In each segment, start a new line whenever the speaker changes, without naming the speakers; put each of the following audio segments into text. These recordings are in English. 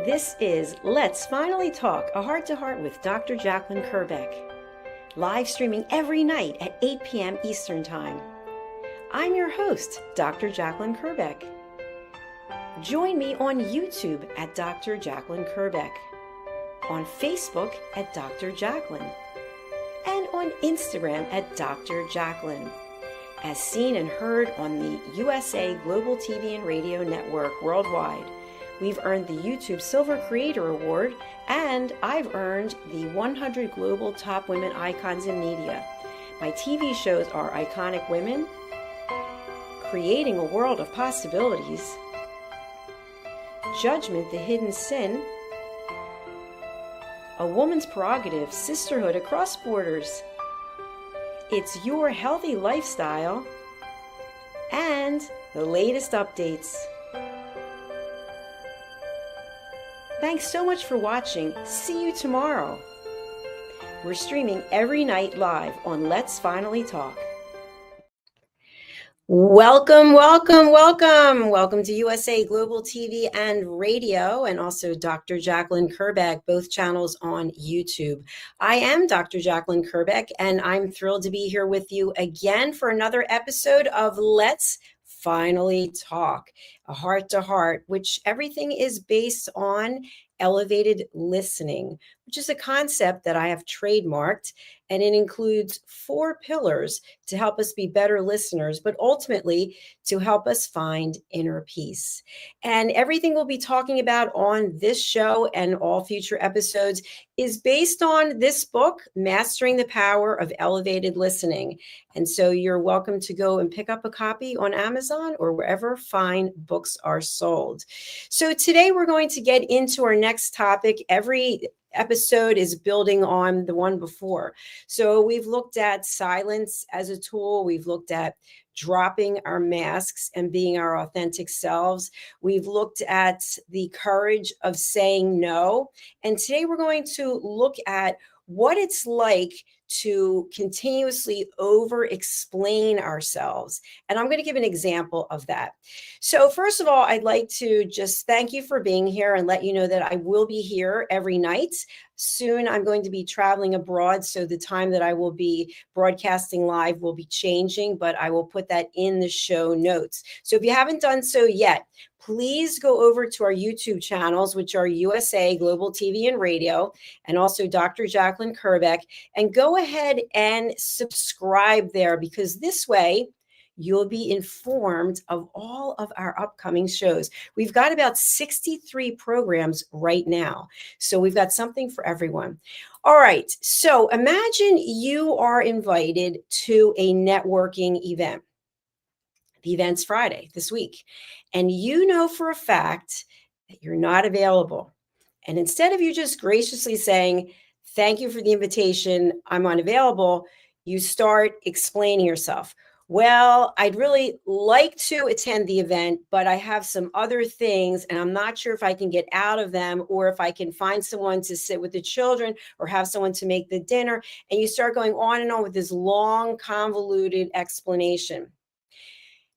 This is Let's Finally Talk, a heart-to-heart with Dr. Jacalyn Kerbeck, live streaming every night at 8 p.m. Eastern Time. I'm your host, Dr. Jacalyn Kerbeck. Join me on YouTube at Dr. Jacalyn Kerbeck, on Facebook at Dr. Jacalyn, and on Instagram at Dr. Jacalyn, as seen and heard on the USA Global TV and Radio Network worldwide. We've earned the YouTube Silver Creator Award, and I've earned the 100 Global Top Women Icons in Media. My TV shows are Iconic Women, Creating a World of Possibilities, Judgment, the Hidden Sin, A Woman's Prerogative, Sisterhood Across Borders, It's Your Healthy Lifestyle, and the latest updates. Thanks so much for watching. See you tomorrow. We're streaming every night live on Let's Finally Talk. Welcome to USA Global TV and Radio, and also Dr. Jacalyn Kerbeck, both channels on YouTube. I am Dr. Jacalyn Kerbeck, and I'm thrilled to be here with you again for another episode of Let's Finally Talk, a heart-to-heart, which everything is based on elevated listening, which is a concept that I have trademarked, and it includes 4 pillars to help us be better listeners, but ultimately to help us find inner peace. And everything we'll be talking about on this show and all future episodes is based on this book, Mastering the Power of Elevated Listening. And so you're welcome to go and pick up a copy on Amazon or wherever fine books are sold. So today we're going to get into our next topic. Every episode is building on the one before. So we've looked at silence as a tool. We've looked at dropping our masks and being our authentic selves. We've looked at the courage of saying no. And today we're going to look at what it's like to continuously over-explain ourselves. And I'm going to give an example of that. So first of all, I'd like to just thank you for being here and let you know that I will be here every night. Soon I'm going to be traveling abroad, so the time that I will be broadcasting live will be changing, but I will put that in the show notes. So if you haven't done so yet, please go over to our YouTube channels, which are USA Global TV and Radio, and also Dr. Jacalyn Kerbeck, and go ahead and subscribe there, because this way you'll be informed of all of our upcoming shows. We've got about 63 programs right now, so we've got something for everyone. All right, so imagine you are invited to a networking event. The event's Friday this week, and you know for a fact that you're not available. And instead of you just graciously saying, "Thank you for the invitation, I'm unavailable," you start explaining yourself. "Well, I'd really like to attend the event, but I have some other things, and I'm not sure if I can get out of them, or if I can find someone to sit with the children or have someone to make the dinner." And you start going on and on with this long, convoluted explanation.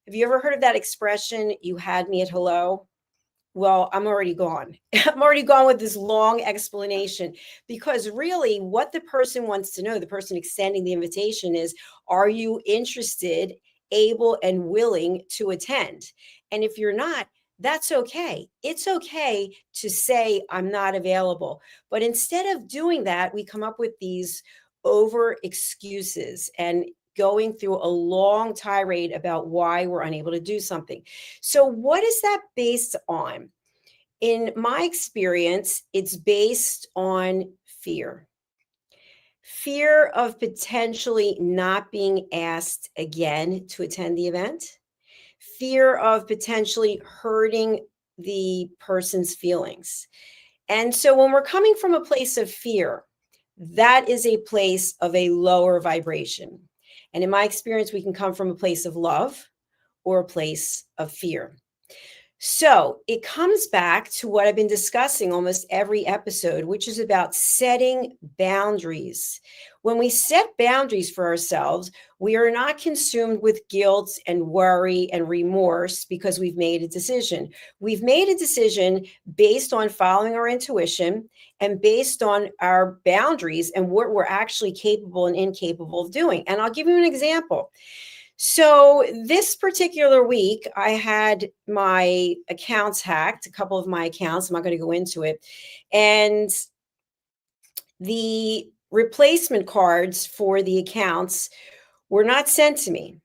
Have you ever heard of that expression, "You had me at hello"? Well, I'm already gone. I'm already gone with this long explanation, because really what the person wants to know, the person extending the invitation, is, are you interested, able, and willing to attend? And if you're not, that's okay. It's okay to say, "I'm not available." But instead of doing that, we come up with these over excuses and going through a long tirade about why we're unable to do something. So what is that based on? In my experience, it's based on fear. Fear of potentially not being asked again to attend the event. Fear of potentially hurting the person's feelings. And so when we're coming from a place of fear, that is a place of a lower vibration. And in my experience, we can come from a place of love or a place of fear. So it comes back to what I've been discussing almost every episode, which is about setting boundaries. When we set boundaries for ourselves, we are not consumed with guilt and worry and remorse because we've made a decision. We've made a decision based on following our intuition and based on our boundaries and what we're actually capable and incapable of doing. And I'll give you an example. So this particular week, I had my accounts hacked, a couple of my accounts. I'm not going to go into it. And the replacement cards for the accounts were not sent to me.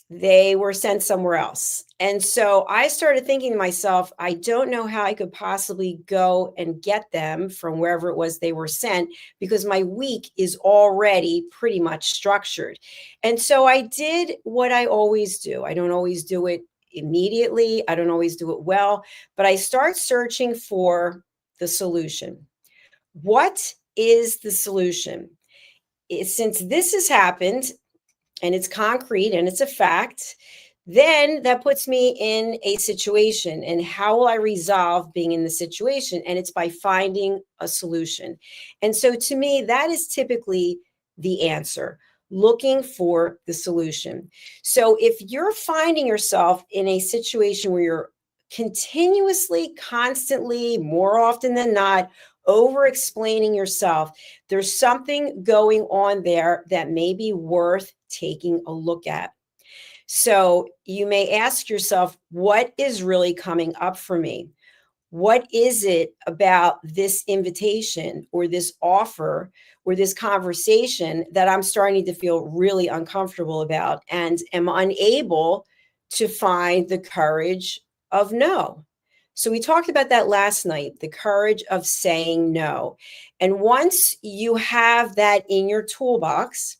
They were sent somewhere else. And so I started thinking to myself, I don't know how I could possibly go and get them from wherever it was they were sent because my week is already pretty much structured. And so I did what I always do. I don't always do it immediately, I don't always do it well, but I start searching for the solution. What is the solution? Since this has happened, and it's concrete and it's a fact, then that puts me in a situation. And how will I resolve being in the situation? And it's by finding a solution. And so to me, that is typically the answer, looking for the solution. So if you're finding yourself in a situation where you're continuously, constantly, more often than not, over explaining yourself, there's something going on there that may be worth taking a look at. So you may ask yourself, what is really coming up for me? What is it about this invitation or this offer or this conversation that I'm starting to feel really uncomfortable about and am unable to find the courage of no? So we talked about that last night, the courage of saying no. And once you have that in your toolbox,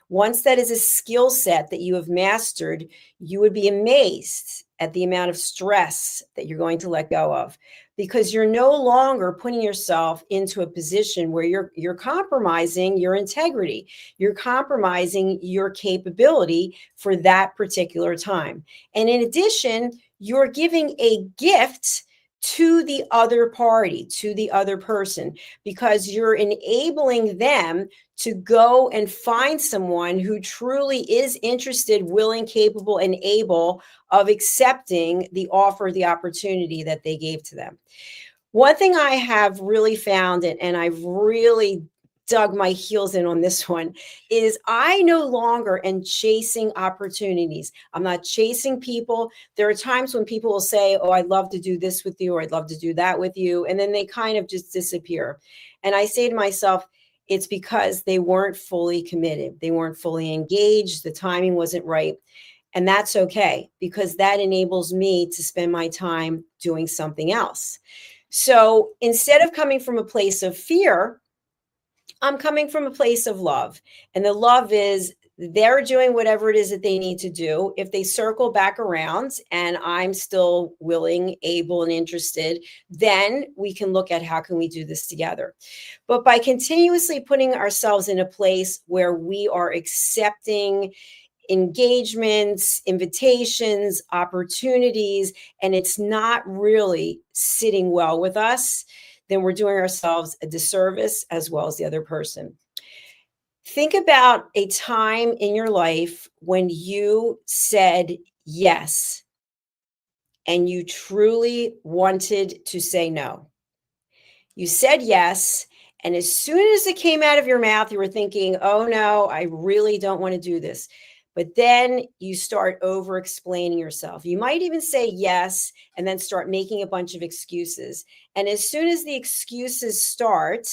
once that is a skill set that you have mastered, you would be amazed at the amount of stress that you're going to let go of because you're no longer putting yourself into a position where you're compromising your integrity. You're compromising your capability for that particular time. And in addition, you're giving a gift to the other party, to the other person, because you're enabling them to go and find someone who truly is interested, willing, capable, and able of accepting the offer, the opportunity that they gave to them. One thing I have really found, and I've really dug my heels in on this one, is I no longer am chasing opportunities. I'm not chasing people. There are times when people will say, oh, I'd love to do this with you, or I'd love to do that with you. And then they kind of just disappear. And I say to myself, it's because they weren't fully committed. They weren't fully engaged. The timing wasn't right. And that's okay, because that enables me to spend my time doing something else. So instead of coming from a place of fear, I'm coming from a place of love. And the love is they're doing whatever it is that they need to do. If they circle back around and I'm still willing, able, and interested, then we can look at how can we do this together. But by continuously putting ourselves in a place where we are accepting engagements, invitations, opportunities, and it's not really sitting well with us, then we're doing ourselves a disservice as well as the other person. Think about a time in your life when you said yes and you truly wanted to say no. You said yes. And as soon as it came out of your mouth, you were thinking, oh no, I really don't want to do this. But then you start over explaining yourself. You might even say yes and then start making a bunch of excuses. And as soon as the excuses start,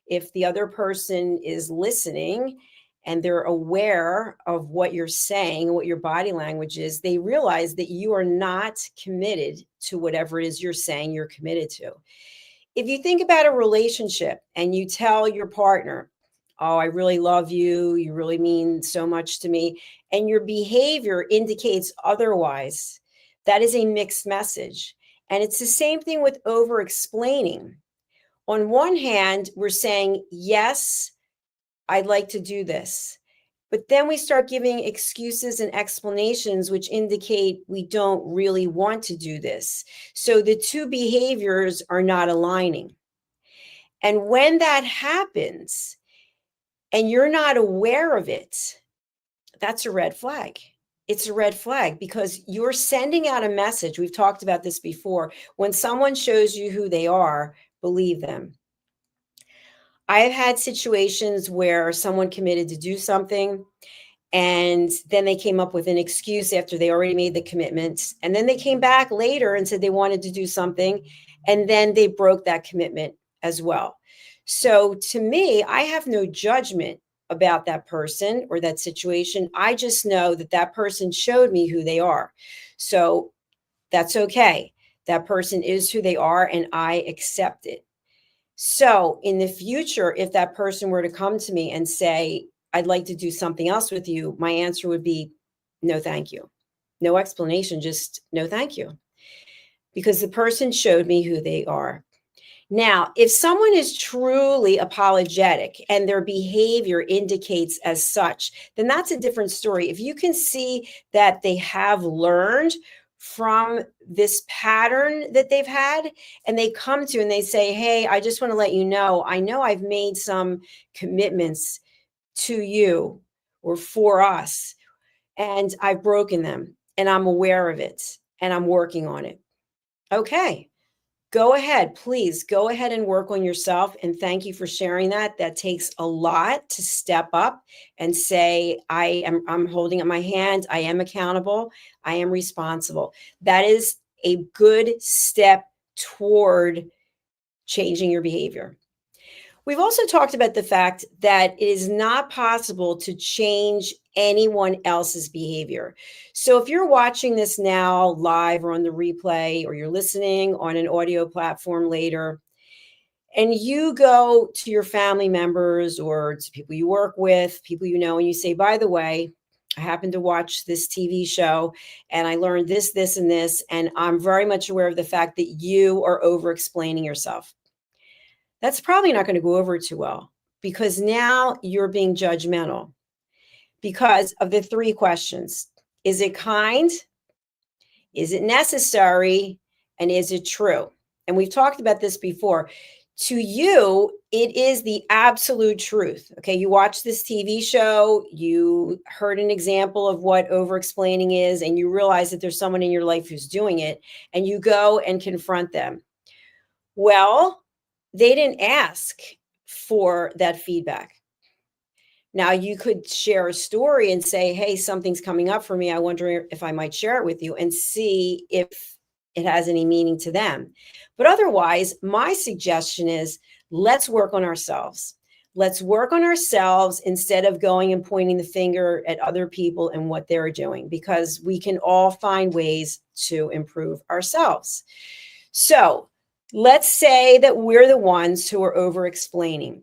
if the other person is listening and they're aware of what you're saying, what your body language is, they realize that you are not committed to whatever it is you're saying you're committed to. If you think about a relationship and you tell your partner, oh, I really love you, you really mean so much to me, and your behavior indicates otherwise, that is a mixed message. And it's the same thing with over explaining. On one hand, we're saying, yes, I'd like to do this. But then we start giving excuses and explanations, which indicate we don't really want to do this. So the two behaviors are not aligning. And when that happens and you're not aware of it, that's a red flag. It's a red flag because you're sending out a message. We've talked about this before. When someone shows you who they are, believe them. I've had situations where someone committed to do something and then they came up with an excuse after they already made the commitment. And then they came back later and said they wanted to do something. And then they broke that commitment as well. So to me, I have no judgment about that person or that situation. I just know that that person showed me who they are. So that's okay. That person is who they are, and I accept it. So in the future, if that person were to come to me and say, I'd like to do something else with you, my answer would be, no, thank you. No explanation, just no, thank you. Because the person showed me who they are. Now, if someone is truly apologetic and their behavior indicates as such, then that's a different story. If you can see that they have learned from this pattern that they've had and they come to and they say, hey, I just want to let you know I've made some commitments to you or for us, and I've broken them and I'm aware of it and I'm working on it. Okay. Go ahead, please go ahead and work on yourself. And thank you for sharing that. That takes a lot to step up and say, I'm holding up my hand. I am accountable. I am responsible. That is a good step toward changing your behavior. We've also talked about the fact that it is not possible to change anyone else's behavior. So if you're watching this now live or on the replay, or you're listening on an audio platform later, and you go to your family members or to people you work with, people you know, and you say, by the way, I happened to watch this TV show and I learned this, this, and this, and I'm very much aware of the fact that you are over explaining yourself. That's probably not going to go over too well because now you're being judgmental because of the three questions. Is it kind? Is it necessary? And is it true? And we've talked about this before. To you, it is the absolute truth. Okay, you watch this TV show, you heard an example of what over-explaining is, and you realize that there's someone in your life who's doing it, and you go and confront them. Well, they didn't ask for that feedback. Now, you could share a story and say, hey, something's coming up for me. I wonder if I might share it with you and see if it has any meaning to them. But otherwise, my suggestion is let's work on ourselves. Let's work on ourselves instead of going and pointing the finger at other people and what they're doing, because we can all find ways to improve ourselves. So let's say that we're the ones who are over explaining.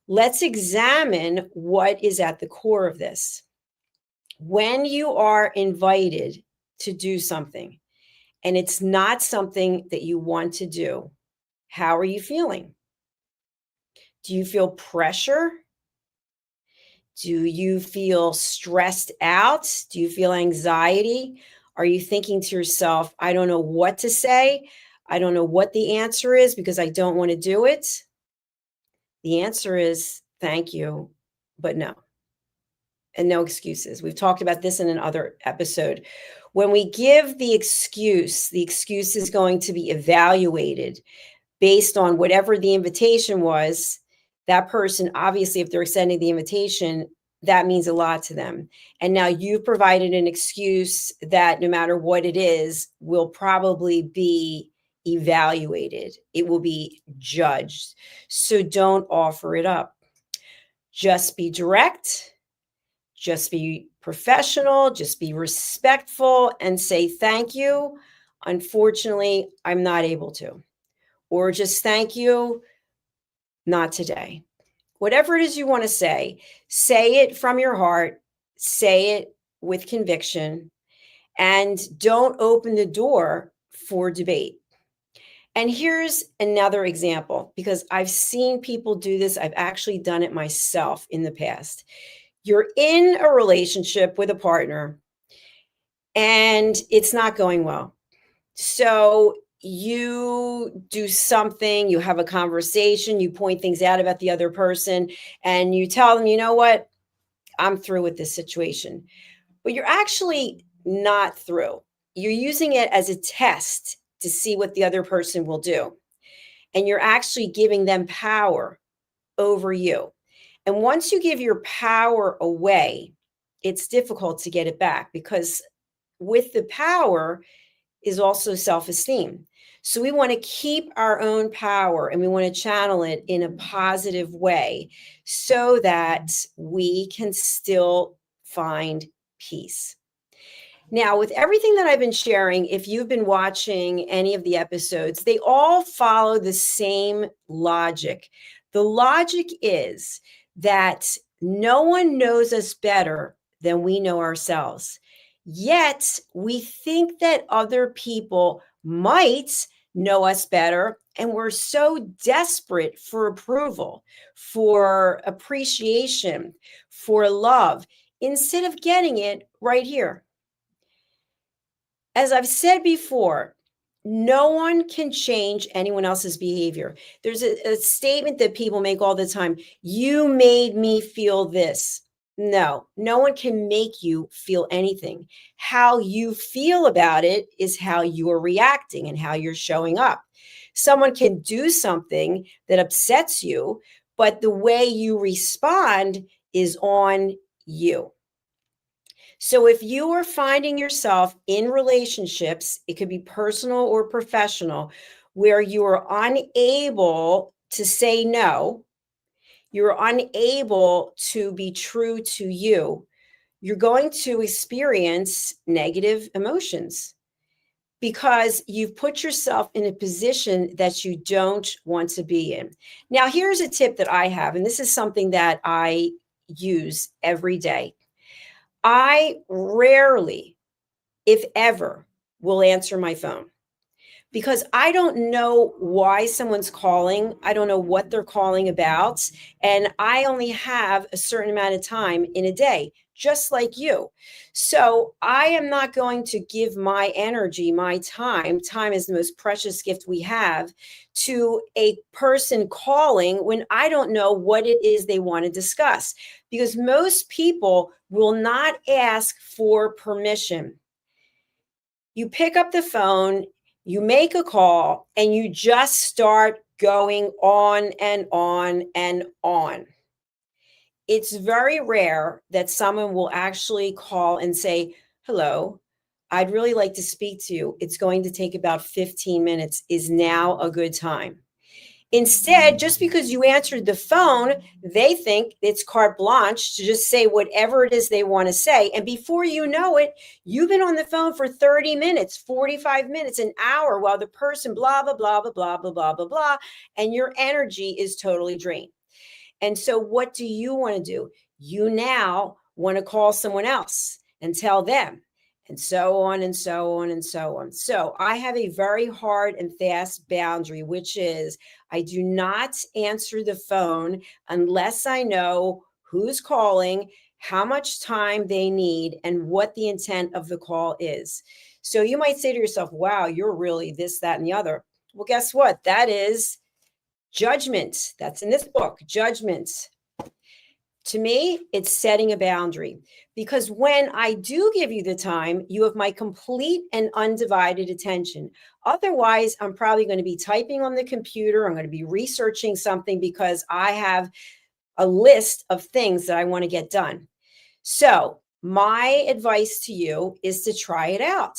Let's examine what is at the core of this. When you are invited to do something and it's not something that you want to do, how are you feeling? Do you feel pressure? Do you feel stressed out? Do you feel anxiety? Are you thinking to yourself, I don't know what to say. I don't know what the answer is because I don't want to do it. The answer is thank you, but no. And no excuses. We've talked about this in another episode. When we give the excuse is going to be evaluated based on whatever the invitation was. That person, obviously, if they're extending the invitation, that means a lot to them. And now you've provided an excuse that no matter what it is, will probably be evaluated. It will be judged. So don't offer it up. Just be direct. Just be professional, just be respectful and say, thank you. Unfortunately, I'm not able to. Or just thank you, not today. Whatever it is you want to say it from your heart, say it with conviction, and don't open the door for debate. And here's another example, because I've seen people do this. I've actually done it myself in the past. You're in a relationship with a partner and it's not going well. So you do something, you have a conversation, you point things out about the other person, and you tell them, you know what, I'm through with this situation. But you're actually not through. You're using it as a test to see what the other person will do. And you're actually giving them power over you. And once you give your power away, it's difficult to get it back because with the power is also self esteem. So we want to keep our own power and we want to channel it in a positive way so that we can still find peace. Now, with everything that I've been sharing, if you've been watching any of the episodes, they all follow the same logic. The logic is that no one knows us better than we know ourselves. Yet, we think that other people might know us better, and we're so desperate for approval, for appreciation, for love, instead of getting it right here. As I've said before, no one can change anyone else's behavior. There's a statement that people make all the time. You made me feel this. No, no one can make you feel anything. How you feel about it is how you're reacting and how you're showing up. Someone can do something that upsets you, but the way you respond is on you. So if you are finding yourself in relationships, it could be personal or professional, where you are unable to say no, you're unable to be true to you, you're going to experience negative emotions because you've put yourself in a position that you don't want to be in. Now, here's a tip that I have, and this is something that I use every day. I rarely, if ever, will answer my phone because I don't know why someone's calling. I don't know what they're calling about. And I only have a certain amount of time in a day, just like you. So I am not going to give my energy, my time. Time is the most precious gift we have, to a person calling when I don't know what it is they want to discuss. Because most people will not ask for permission. You pick up the phone, you make a call, and you just start going on and on and on. It's very rare that someone will actually call and say, hello, I'd really like to speak to you. It's going to take about 15 minutes. Is now a good time? Instead, just because you answered the phone, they think it's carte blanche to just say whatever it is they want to say. And before you know it, you've been on the phone for 30 minutes, 45 minutes, an hour, while the person blah, blah, blah, blah, blah, blah, blah, blah, blah, and your energy is totally drained. And so what do you want to do? You now want to call someone else and tell them, and so on and so on and so on. So I have a very hard and fast boundary, which is I do not answer the phone unless I know who's calling, how much time they need, and what the intent of the call is. So you might say to yourself, wow, you're really this, that, and the other. Well, guess what? That is judgment. That's in this book, judgment. To me, it's setting a boundary, because when I do give you the time, you have my complete and undivided attention. Otherwise, I'm probably going to be typing on the computer. I'm going to be researching something because I have a list of things that I want to get done. So my advice to you is to try it out.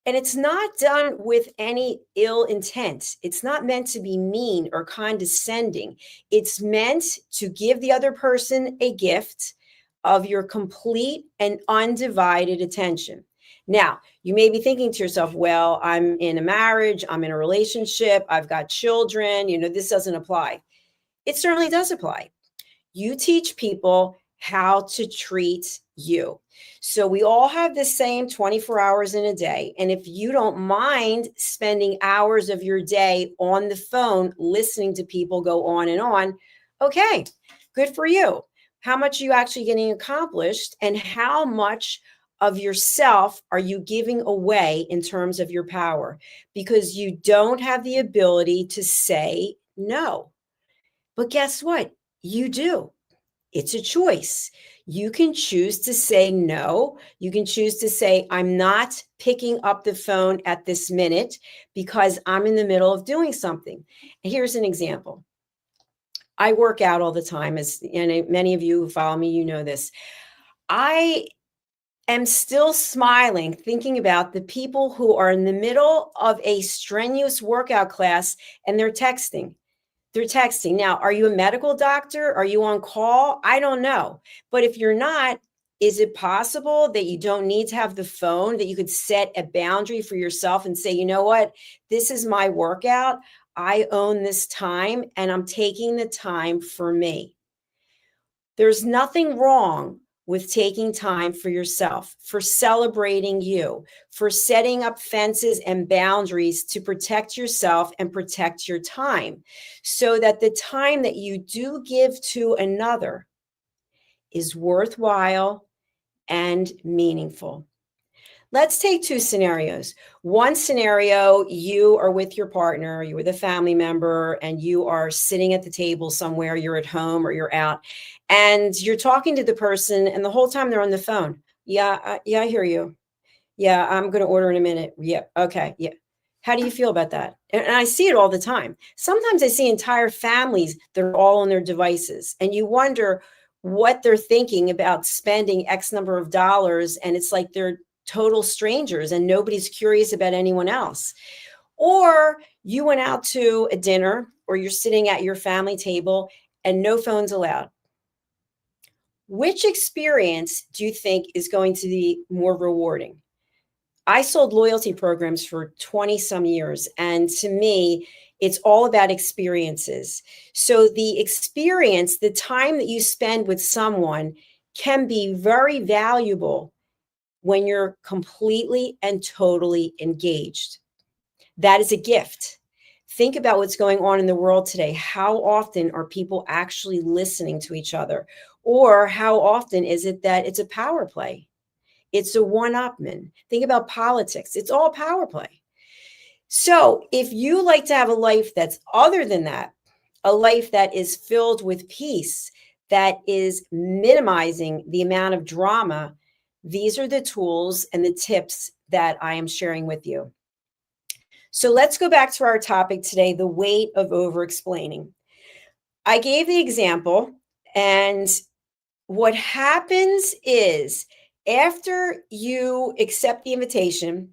And it's not done with any ill intent. It's not meant to be mean or condescending. It's meant to give the other person a gift of your complete and undivided attention. Now, you may be thinking to yourself, well, I'm in a marriage, I'm in a relationship, I've got children, this doesn't apply. It certainly does apply. You teach people how to treat you. So we all have the same 24 hours in a day. And if you don't mind spending hours of your day on the phone, listening to people go on and on, okay, good for you. How much are you actually getting accomplished? And how much of yourself are you giving away in terms of your power? Because you don't have the ability to say no. But guess what? You do. It's a choice. You can choose to say no. You can choose to say, I'm not picking up the phone at this minute because I'm in the middle of doing something. And here's an example. I work out all the time, and many of you who follow me, you know this. I am still smiling thinking about the people who are in the middle of a strenuous workout class and they're texting. They're texting. Now, are you a medical doctor? Are you on call? I don't know. But if you're not, is it possible that you don't need to have the phone, that you could set a boundary for yourself and say, you know what? This is my workout. I own this time and I'm taking the time for me. There's nothing wrong with taking time for yourself, for celebrating you, for setting up fences and boundaries to protect yourself and protect your time, so that the time that you do give to another is worthwhile and meaningful. Let's take two scenarios. One scenario, you are with your partner, you're with a family member, and you are sitting at the table somewhere, you're at home or you're out, and you're talking to the person, and the whole time they're on the phone. Yeah, I hear you. Yeah, I'm going to order in a minute. Yep. Okay. Yeah. How do you feel about that? And I see it all the time. Sometimes I see entire families that are all on their devices, and you wonder what they're thinking about spending X number of dollars. And it's like they're total strangers and nobody's curious about anyone else. Or you went out to a dinner or you're sitting at your family table and no phones allowed. Which experience do you think is going to be more rewarding? I sold loyalty programs for 20 some years. And to me, it's all about experiences. So the experience, the time that you spend with someone can be very valuable when you're completely and totally engaged. That is a gift. Think about what's going on in the world today. How often are people actually listening to each other? Or how often is it that it's a power play? It's a one-upman. Think about politics. It's all power play. So if you like to have a life that's other than that, a life that is filled with peace, that is minimizing the amount of drama, these are the tools and the tips that I am sharing with you. So let's go back to our topic today, the weight of over-explaining. I gave the example, and what happens is after you accept the invitation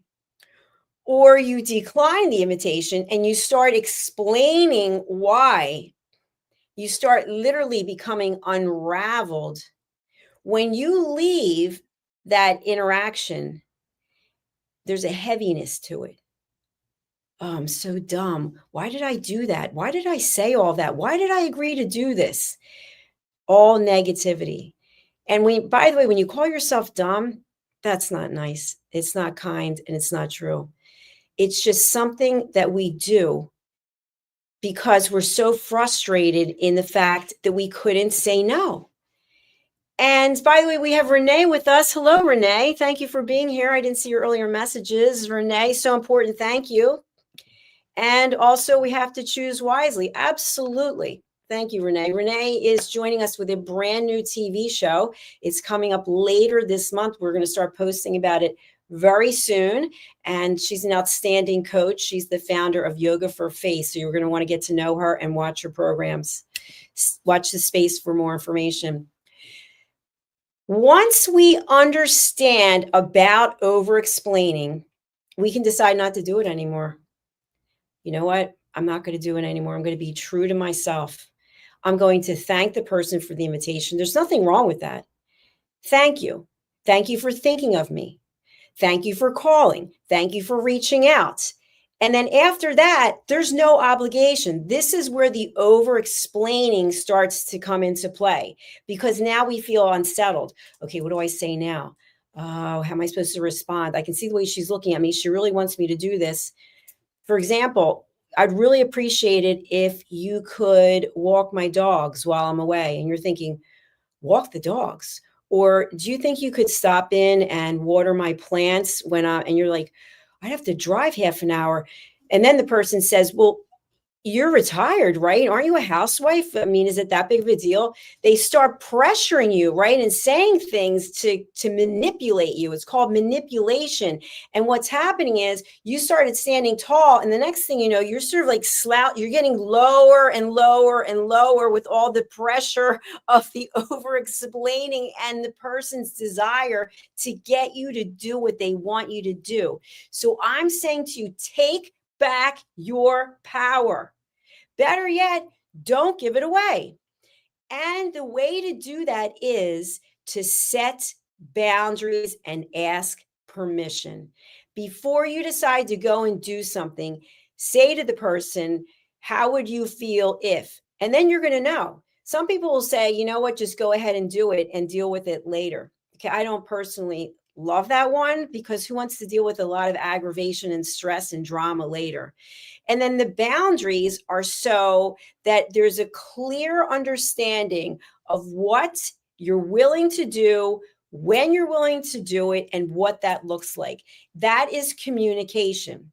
or you decline the invitation and you start explaining why, you start literally becoming unraveled. When you leave that interaction, there's a heaviness to it. Oh, I'm so dumb. Why did I do that? Why did I say all that? Why did I agree to do this? All negativity. And by the way, when you call yourself dumb, that's not nice. It's not kind and it's not true. It's just something that we do because we're so frustrated in the fact that we couldn't say no. And by the way, we have Renee with us. Hello, Renee. Thank you for being here. I didn't see your earlier messages. Renee, so important. Thank you. And also, we have to choose wisely. Absolutely. Thank you, Renee. Renee is joining us with a brand new TV show. It's coming up later this month. We're going to start posting about it very soon. And she's an outstanding coach. She's the founder of Yoga for Face. So you're going to want to get to know her and watch her programs. Watch the space for more information. Once we understand about over-explaining, we can decide not to do it anymore. You know what? I'm not going to do it anymore. I'm going to be true to myself. I'm going to thank the person for the invitation. There's nothing wrong with that. Thank you. Thank you for thinking of me. Thank you for calling. Thank you for reaching out. And then after that, there's no obligation. This is where the over-explaining starts to come into play, because now we feel unsettled. Okay, what do I say now? Oh, how am I supposed to respond? I can see the way she's looking at me. She really wants me to do this. For example, I'd really appreciate it if you could walk my dogs while I'm away. And you're thinking, walk the dogs? Or do you think you could stop in and water my plants and you're like, I'd have to drive half an hour. And then the person says, well, you're retired, right? Aren't you a housewife? I mean, is it that big of a deal? They start pressuring you, right? And saying things to manipulate you. It's called manipulation. And what's happening is you started standing tall, and the next thing you know, you're sort of like you're getting lower and lower and lower with all the pressure of the over explaining and the person's desire to get you to do what they want you to do. So I'm saying to you, take back your power. Better yet, don't give it away. And the way to do that is to set boundaries and ask permission. Before you decide to go and do something, say to the person, how would you feel if? And then you're going to know. Some people will say, you know what, just go ahead and do it and deal with it later. Okay, I don't personally love that one, because who wants to deal with a lot of aggravation and stress and drama later? And then the boundaries are so that there's a clear understanding of what you're willing to do, when you're willing to do it, and what that looks like. That is communication.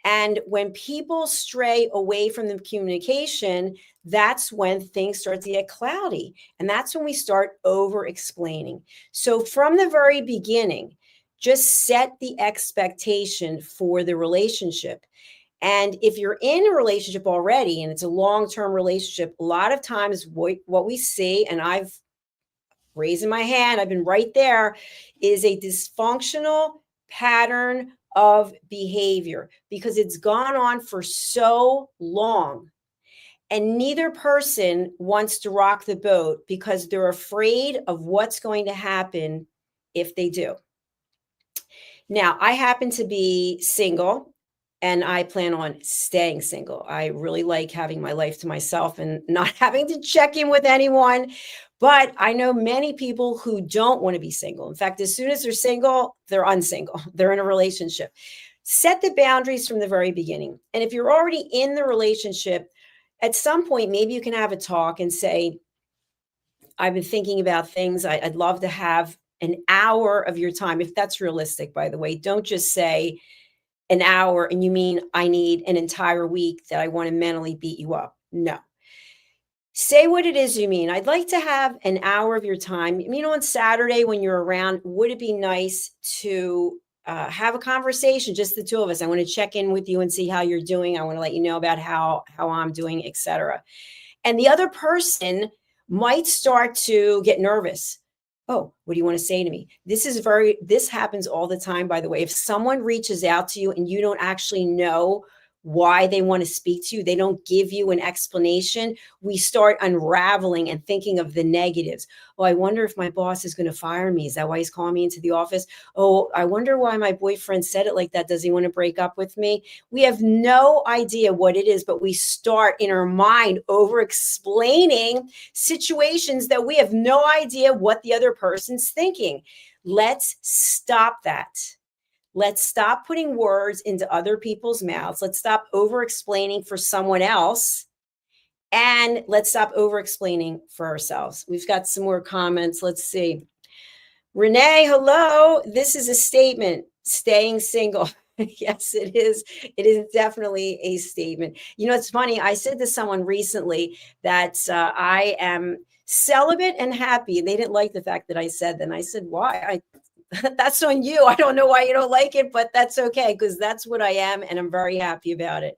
And when people stray away from the communication, that's when things start to get cloudy. And that's when we start over explaining. So from the very beginning, just set the expectation for the relationship. And if you're in a relationship already and it's a long-term relationship, a lot of times what we see, and I've raising my hand, I've been right there, is a dysfunctional pattern of behavior because it's gone on for so long. And neither person wants to rock the boat because they're afraid of what's going to happen if they do. Now, I happen to be single and I plan on staying single. I really like having my life to myself and not having to check in with anyone. But I know many people who don't want to be single. In fact, as soon as they're single, they're unsingle. They're in a relationship. Set the boundaries from the very beginning. And if you're already in the relationship, at some point, maybe you can have a talk and say, I've been thinking about things. I'd love to have an hour of your time, if that's realistic, by the way. Don't just say an hour and you mean I need an entire week that I want to mentally beat you up. No. Say what it is you mean. I'd like to have an hour of your time. You know, on Saturday when you're around, would it be nice to have a conversation, just the two of us? I want to check in with you and see how you're doing. I want to let you know about how I'm doing, etc. And the other person might start to get nervous. Oh, what do you want to say to me? This happens all the time, by the way. If someone reaches out to you and you don't actually know why they want to speak to you, they don't give you an explanation, we start unraveling and thinking of the negatives. Oh, I wonder if my boss is going to fire me. Is that why he's calling me into the office? Oh, I wonder why my boyfriend said it like that. Does he want to break up with me? We have no idea what it is, but we start in our mind over explaining situations that we have no idea what the other person's thinking. Let's stop that. Let's stop putting words into other people's mouths. Let's stop over explaining for someone else. And let's stop over explaining for ourselves. We've got some more comments. Let's see. Renee, hello. This is a statement. Staying single. Yes, it is. It is definitely a statement. You know, it's funny. I said to someone recently that I am celibate and happy. They didn't like the fact that I said that. And I said, why? That's on you. I don't know why you don't like it, but that's okay, because that's what I am. And I'm very happy about it.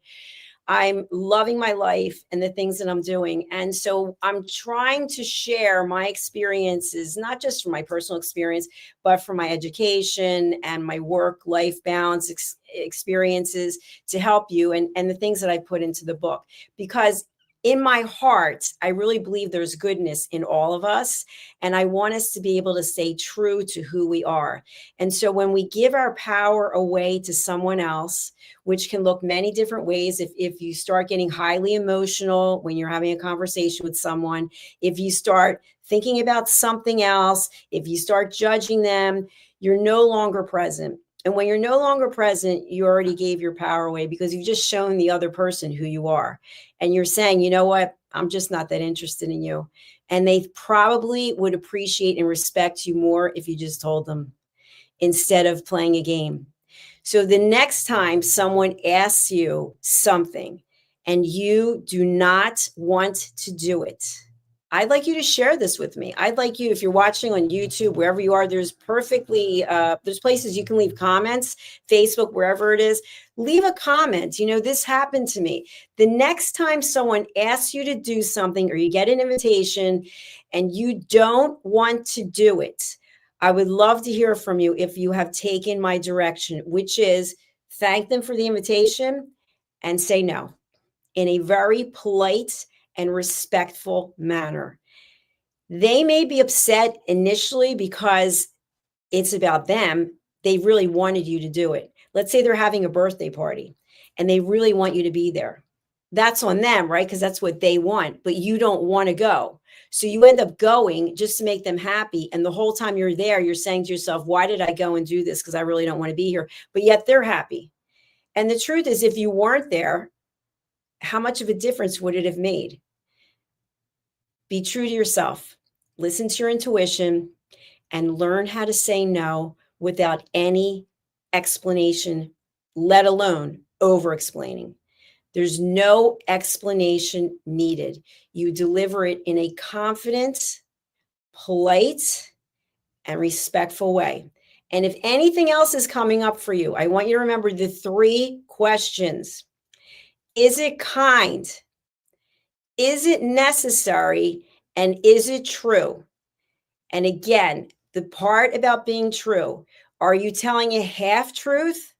I'm loving my life and the things that I'm doing. And so I'm trying to share my experiences, not just from my personal experience, but from my education and my work-life balance experiences to help you and the things that I put into the book. Because in my heart, I really believe there's goodness in all of us. And I want us to be able to stay true to who we are. And so when we give our power away to someone else, which can look many different ways, if you start getting highly emotional when you're having a conversation with someone, if you start thinking about something else, if you start judging them, you're no longer present. And when you're no longer present, you already gave your power away because you've just shown the other person who you are. And you're saying, you know what? I'm just not that interested in you. And they probably would appreciate and respect you more if you just told them instead of playing a game. So the next time someone asks you something and you do not want to do it, I'd like you to share this with me. I'd like you, if you're watching on YouTube, wherever you are, there's places you can leave comments, Facebook, wherever it is, leave a comment. This happened to me. The next time someone asks you to do something or you get an invitation and you don't want to do it, I would love to hear from you if you have taken my direction, which is thank them for the invitation and say no in a very polite and respectful manner. They may be upset initially because it's about them. They really wanted you to do it. Let's say they're having a birthday party and they really want you to be there. That's on them, right? Because that's what they want, but you don't want to go. So you end up going just to make them happy. And the whole time you're there, you're saying to yourself, why did I go and do this? Because I really don't want to be here. But yet they're happy. And the truth is, if you weren't there, how much of a difference would it have made? Be true to yourself. Listen to your intuition and learn how to say no without any explanation, let alone over-explaining. There's no explanation needed. You deliver it in a confident, polite, and respectful way. And if anything else is coming up for you, I want you to remember the 3 questions. Is it kind? Is it necessary? And is it true? And again, the part about being true, are you telling a half truth?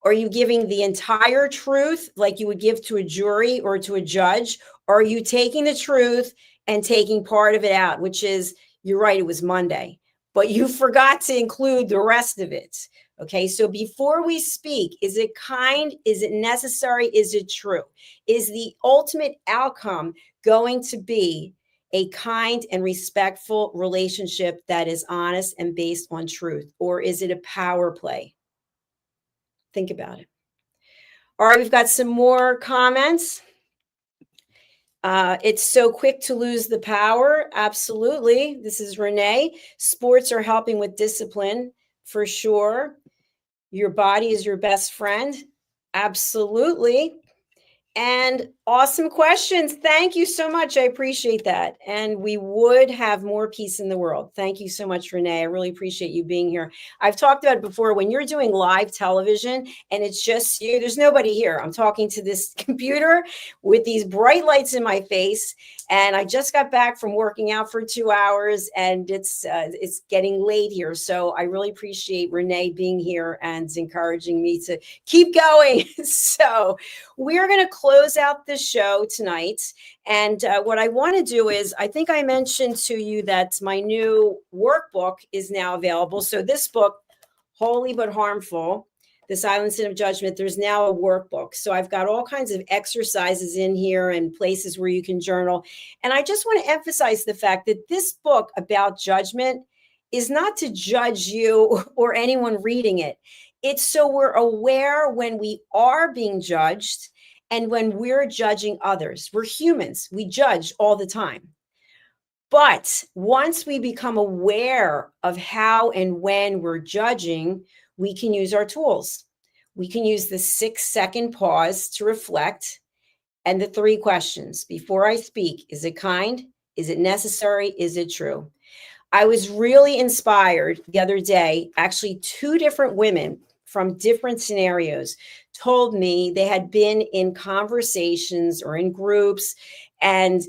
Are you giving the entire truth like you would give to a jury or to a judge? Or are you taking the truth and taking part of it out, which is, you're right, it was Monday, but you forgot to include the rest of it. Okay, so before we speak, is it kind? Is it necessary? Is it true? Is the ultimate outcome going to be a kind and respectful relationship that is honest and based on truth? Or is it a power play? Think about it. All right, we've got some more comments. It's so quick to lose the power. Absolutely. This is Renee. Sports are helping with discipline for sure. Your body is your best friend. Absolutely. And awesome questions. Thank you so much. I appreciate that. And we would have more peace in the world. Thank you so much, Renee. I really appreciate you being here. I've talked about it before. When you're doing live television and it's just you, there's nobody here. I'm talking to this computer with these bright lights in my face. And I just got back from working out for 2 hours and it's getting late here. So I really appreciate Renee being here and encouraging me to keep going. So we're going to close out the show tonight. And what I want to do is, I think I mentioned to you that my new workbook is now available. So this book, Holy But Harmful, The Silent Sin of Judgment, there's now a workbook. So I've got all kinds of exercises in here and places where you can journal. And I just want to emphasize the fact that this book about judgment is not to judge you or anyone reading it. It's so we're aware when we are being judged and when we're judging others. We're humans. We judge all the time. But once we become aware of how and when we're judging, we can use our tools. We can use the 6-second pause to reflect and the 3 questions. Before I speak, is it kind? Is it necessary? Is it true? I was really inspired the other day. Actually, 2 different women from different scenarios told me they had been in conversations or in groups, and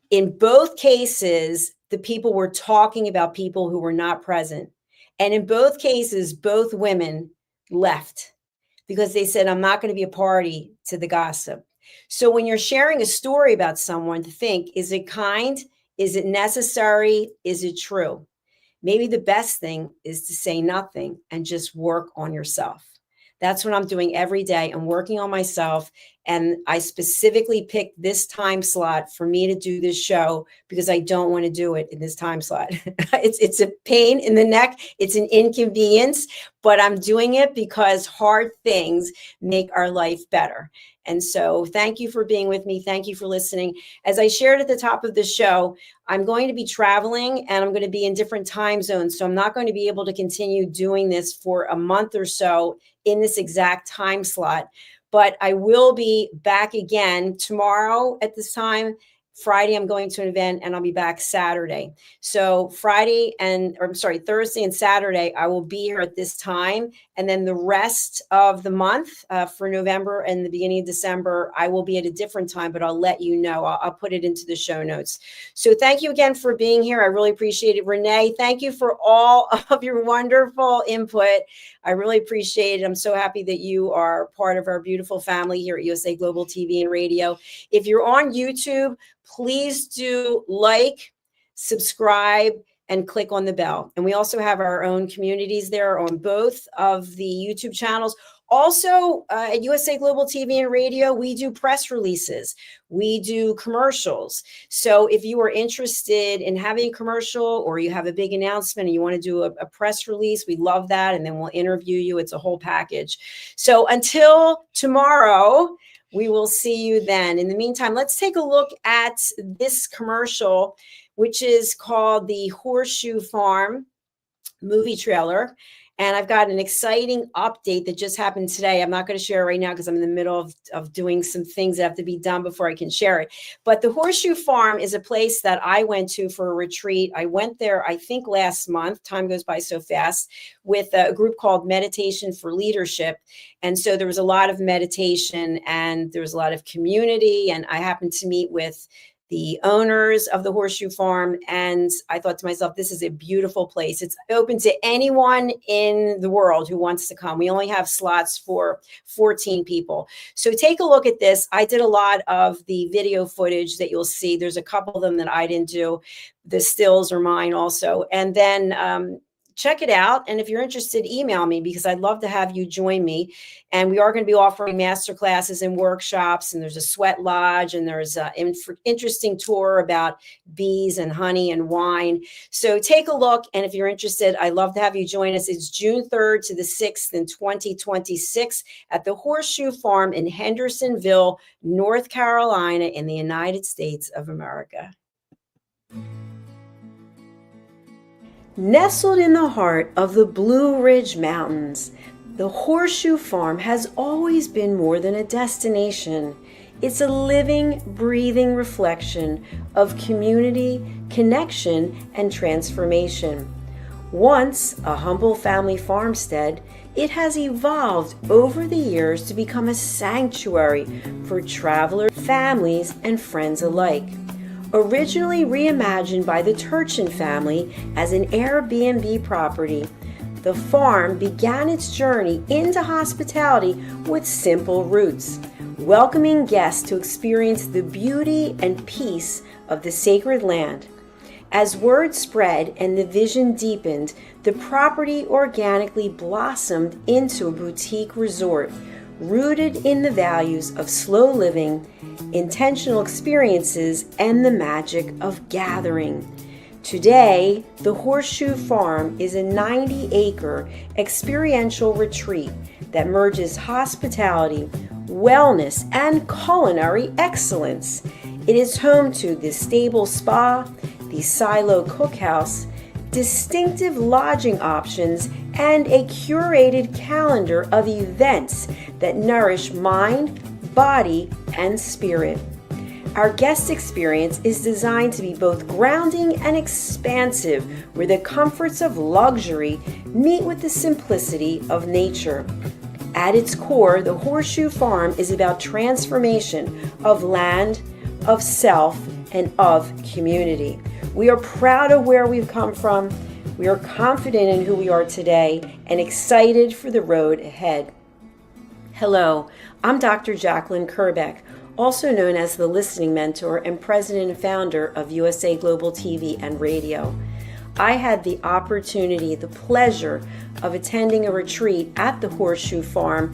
in both cases, the people were talking about people who were not present. And in both cases, both women left because they said, I'm not going to be a party to the gossip. So when you're sharing a story about someone, to think, is it kind? Is it necessary? Is it true? Maybe the best thing is to say nothing and just work on yourself. That's what I'm doing every day. I'm working on myself And I specifically picked this time slot for me to do this show because I don't want to do it in this time slot. It's a pain in the neck. It's an inconvenience, but I'm doing it because hard things make our life better. And so thank you for being with me. Thank you for listening. As I shared at the top of the show, I'm going to be traveling and I'm going to be in different time zones. So I'm not going to be able to continue doing this for a month or so in this exact time slot. But I will be back again tomorrow at this time. Friday, I'm going to an event and I'll be back Saturday. So Thursday and Saturday, I will be here at this time. And then the rest of the month for November and the beginning of December, I will be at a different time, but I'll let you know. I'll put it into the show notes. So thank you again for being here. I really appreciate it. Renee, thank you for all of your wonderful input. I really appreciate it. I'm so happy that you are part of our beautiful family here at USA Global TV and Radio. If you're on YouTube, please do like, subscribe, and click on the bell. And we also have our own communities there on both of the YouTube channels. Also, at USA Global TV and Radio, we do press releases. We do commercials. So if you are interested in having a commercial or you have a big announcement and you want to do a press release, we love that. And then we'll interview you. It's a whole package. So until tomorrow, we will see you then. In the meantime, let's take a look at this commercial, which is called the Horseshoe Farm movie trailer. And I've got an exciting update that just happened today. I'm not going to share it right now because I'm in the middle of doing some things that have to be done before I can share it. But the Horseshoe Farm is a place that I went to for a retreat. I went there, I think, last month. Time goes by so fast, with a group called Meditation for Leadership. And so there was a lot of meditation and there was a lot of community. And I happened to meet with the owners of the Horseshoe Farm. And I thought to myself, this is a beautiful place. It's open to anyone in the world who wants to come. We only have slots for 14 people. So take a look at this. I did a lot of the video footage that you'll see. There's a couple of them that I didn't do. The stills are mine also. And then check it out. And if you're interested, email me because I'd love to have you join me. And we are going to be offering master classes and workshops. And there's a sweat lodge and there's an interesting tour about bees and honey and wine. So take a look. And if you're interested, I'd love to have you join us. It's June 3rd to the 6th in 2026 at the Horseshoe Farm in Hendersonville, North Carolina in the United States of America. Nestled in the heart of the Blue Ridge Mountains, the Horseshoe Farm has always been more than a destination. It's a living, breathing reflection of community, connection, and transformation. Once a humble family farmstead, it has evolved over the years to become a sanctuary for travelers, families, and friends alike. Originally reimagined by the Turchin family as an Airbnb property, the farm began its journey into hospitality with simple roots, welcoming guests to experience the beauty and peace of the sacred land. As word spread and the vision deepened, the property organically blossomed into a boutique resort, rooted in the values of slow living, intentional experiences, and the magic of gathering. Today, the Horseshoe Farm is a 90-acre experiential retreat that merges hospitality, wellness, and culinary excellence. It is home to the Stable Spa, the Silo Cookhouse, distinctive lodging options, and a curated calendar of events that nourish mind, body, and spirit. Our guest experience is designed to be both grounding and expansive, where the comforts of luxury meet with the simplicity of nature. At its core, the Horseshoe Farm is about transformation of land, of self, and of community. We are proud of where we've come from. We are confident in who we are today and excited for the road ahead. Hello, I'm Dr. Jacalyn Kerbeck, also known as the Listening Mentor and President and Founder of USA Global TV and Radio. I had the opportunity, the pleasure of attending a retreat at the Horseshoe Farm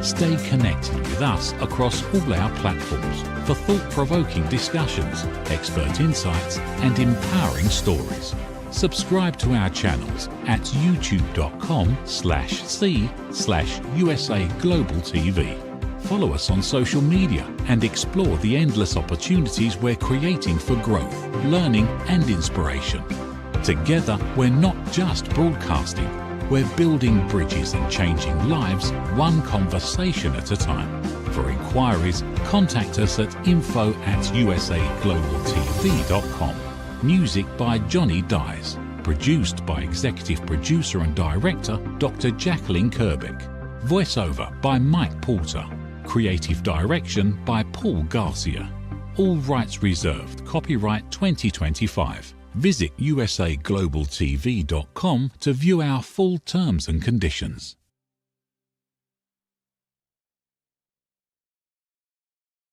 Stay connected with us across all our platforms for thought-provoking discussions, expert insights and empowering stories. Subscribe to our channels at youtube.com/c/USA Global TV. Follow us on social media and explore the endless opportunities we're creating for growth, learning and inspiration. Together, we're not just broadcasting, we're building bridges and changing lives one conversation at a time. For inquiries, contact us at info@usaglobaltv.com. Music by Johnny Dies. Produced by Executive Producer and Director Dr. Jacalyn Kerbeck. Voiceover by Mike Porter. Creative Direction by Paul Garcia. All rights reserved. Copyright 2025. Visit usaglobaltv.com to view our full terms and conditions.